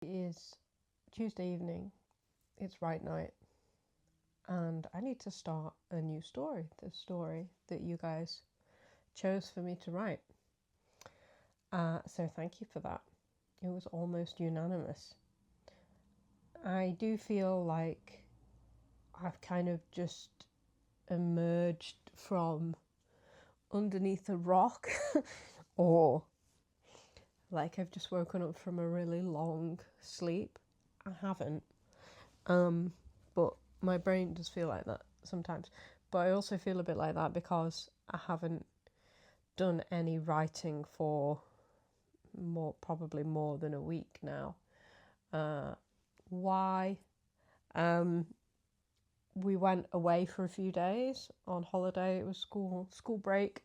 It is Tuesday evening, it's Write Night, and I need to start a new story, the story that you guys chose for me to write. So thank you for that. It was almost unanimous. I do feel like I've kind of just emerged from underneath a rock, or like I've just woken up from a really long sleep. I haven't. But my brain does feel like that sometimes. But I also feel a bit like that because I haven't done any writing for probably more than a week now. Why? We went away for a few days on holiday. It was school break,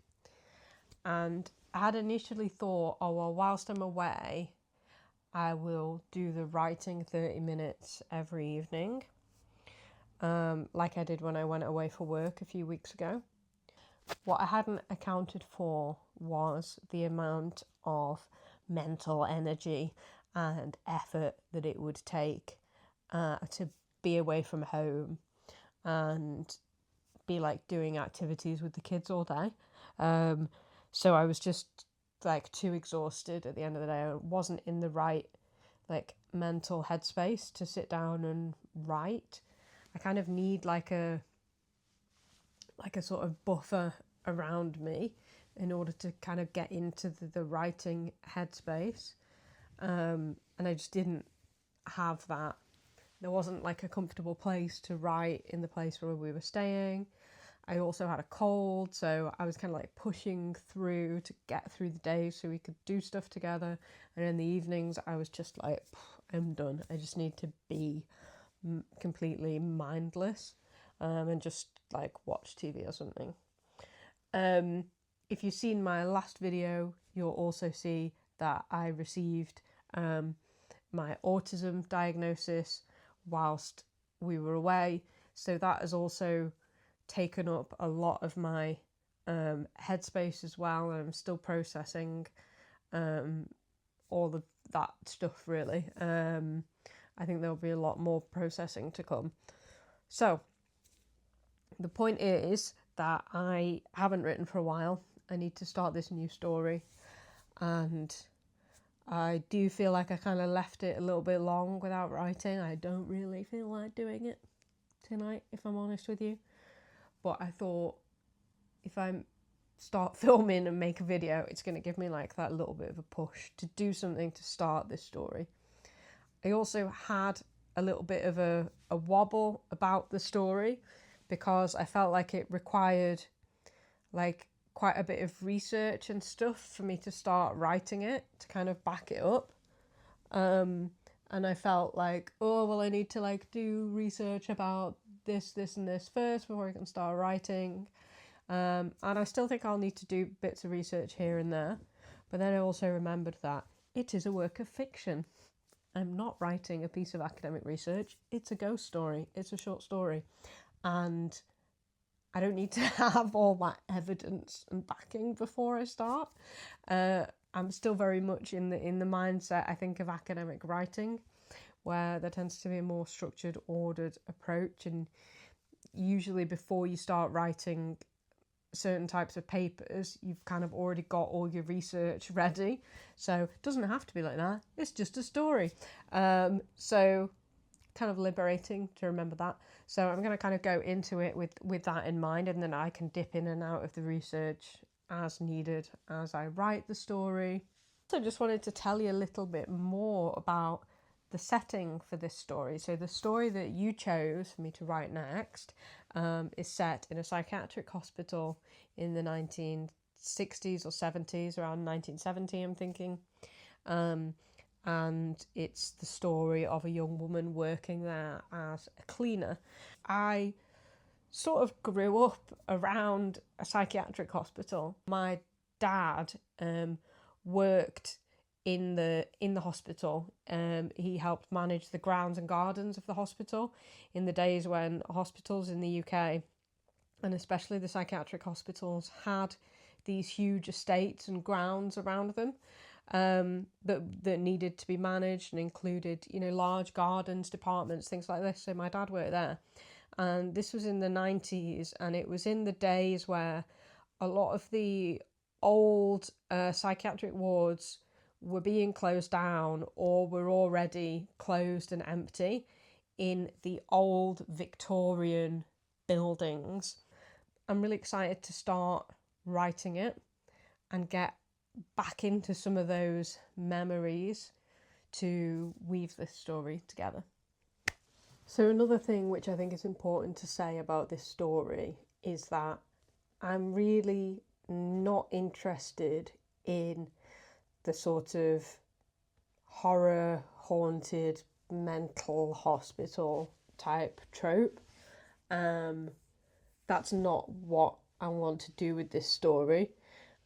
and I had initially thought, oh well, whilst I'm away, I will do the writing 30 minutes every evening, like I did when I went away for work a few weeks ago. What I hadn't accounted for was the amount of mental energy and effort that it would take to be away from home and be like doing activities with the kids all day. So I was just like too exhausted at the end of the day. I wasn't in the right like mental headspace to sit down and write. I kind of need like a sort of buffer around me in order to kind of get into the writing headspace. And I just didn't have that. There wasn't like a comfortable place to write in the place where we were staying. I also had a cold, so I was kind of like pushing through to get through the day so we could do stuff together. And in the evenings, I was just like, I'm done. I just need to be completely mindless and just like watch TV or something. If you've seen my last video, you'll also see that I received my autism diagnosis whilst we were away. So that has also taken up a lot of my headspace as well, and I'm still processing all of that stuff really. I think there'll be a lot more processing to come. So the point is that I haven't written for a while. I need to start this new story, and I do feel like I kind of left it a little bit long without writing. I don't really feel like doing it tonight, if I'm honest with you. But I thought if I start filming and make a video, it's going to give me like that little bit of a push to do something to start this story. I also had a little bit of a wobble about the story because I felt like it required like quite a bit of research and stuff for me to start writing it to kind of back it up. And I felt like, oh, well, I need to like do research about this, and this first before I can start writing. And I still think I'll need to do bits of research here and there. But then I also remembered that it is a work of fiction. I'm not writing a piece of academic research. It's a ghost story. It's a short story. And I don't need to have all that evidence and backing before I start. I'm still very much in the mindset, I think, of academic writing, where there tends to be a more structured, ordered approach. And usually before you start writing certain types of papers, you've kind of already got all your research ready. So it doesn't have to be like that. It's just a story. So kind of liberating to remember that. So I'm going to kind of go into it with that in mind, and then I can dip in and out of the research as needed as I write the story. So I just wanted to tell you a little bit more about the setting for this story. So the story that you chose for me to write next is set in a psychiatric hospital in the 1960s or 70s, around 1970 I'm thinking. And it's the story of a young woman working there as a cleaner. I sort of grew up around a psychiatric hospital. My dad worked in the hospital. He helped manage the grounds and gardens of the hospital in the days when hospitals in the UK, and especially the psychiatric hospitals, had these huge estates and grounds around them. that needed to be managed, and included, you know, large gardens, departments, things like this. So my dad worked there, and this was in the 90s, and it was in the days where a lot of the old psychiatric wards were being closed down or were already closed and empty in the old Victorian buildings. I'm really excited to start writing it and get back into some of those memories to weave this story together. So another thing which I think is important to say about this story is that I'm really not interested in the sort of horror, haunted, mental hospital type trope. That's not what I want to do with this story.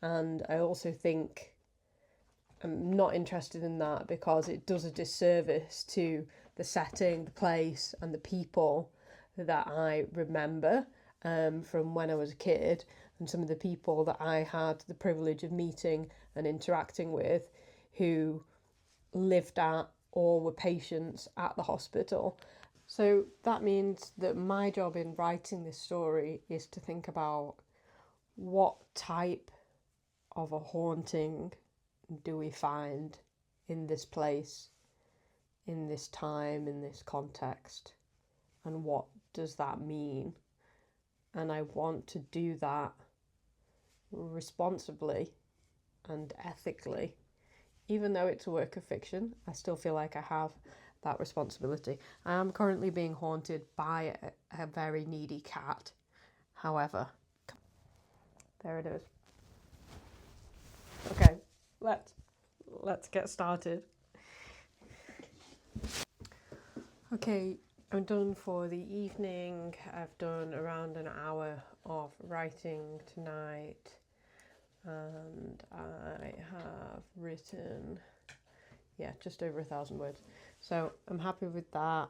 And I also think I'm not interested in that because it does a disservice to the setting, the place, and the people that I remember from when I was a kid, and some of the people that I had the privilege of meeting and interacting with who lived at or were patients at the hospital. So that means that my job in writing this story is to think about what type of a haunting do we find in this place, in this time, in this context, and what does that mean? And I want to do that responsibly and ethically. Even though it's a work of fiction, I still feel like I have that responsibility. I am currently being haunted by a very needy cat. However, there it is. Okay, let's get started. Okay, I'm done for the evening. I've done around an hour of writing tonight, and I have written, just over 1,000 words. So I'm happy with that.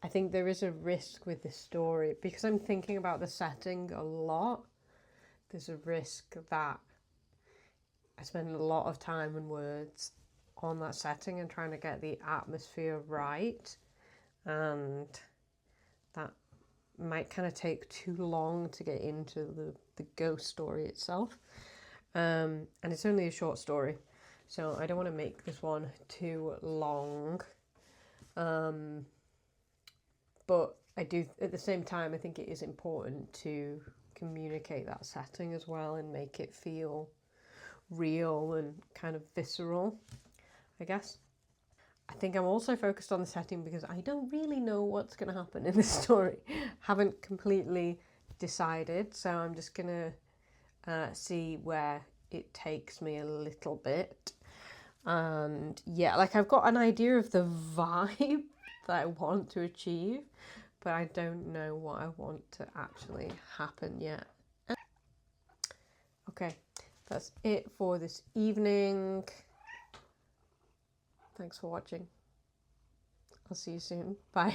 I think there is a risk with this story because I'm thinking about the setting a lot. There's a risk that I spend a lot of time and words on that setting and trying to get the atmosphere right, and that might kind of take too long to get into the ghost story itself. And it's only a short story, so I don't want to make this one too long. But I do, at the same time, I think it is important to communicate that setting as well and make it feel real and kind of visceral, I guess. I think I'm also focused on the setting because I don't really know what's going to happen in this story. Haven't completely decided, so I'm just going to see where it takes me a little bit. And yeah, like I've got an idea of the vibe that I want to achieve, but I don't know what I want to actually happen yet. Okay, that's it for this evening. Thanks for watching. I'll see you soon. Bye.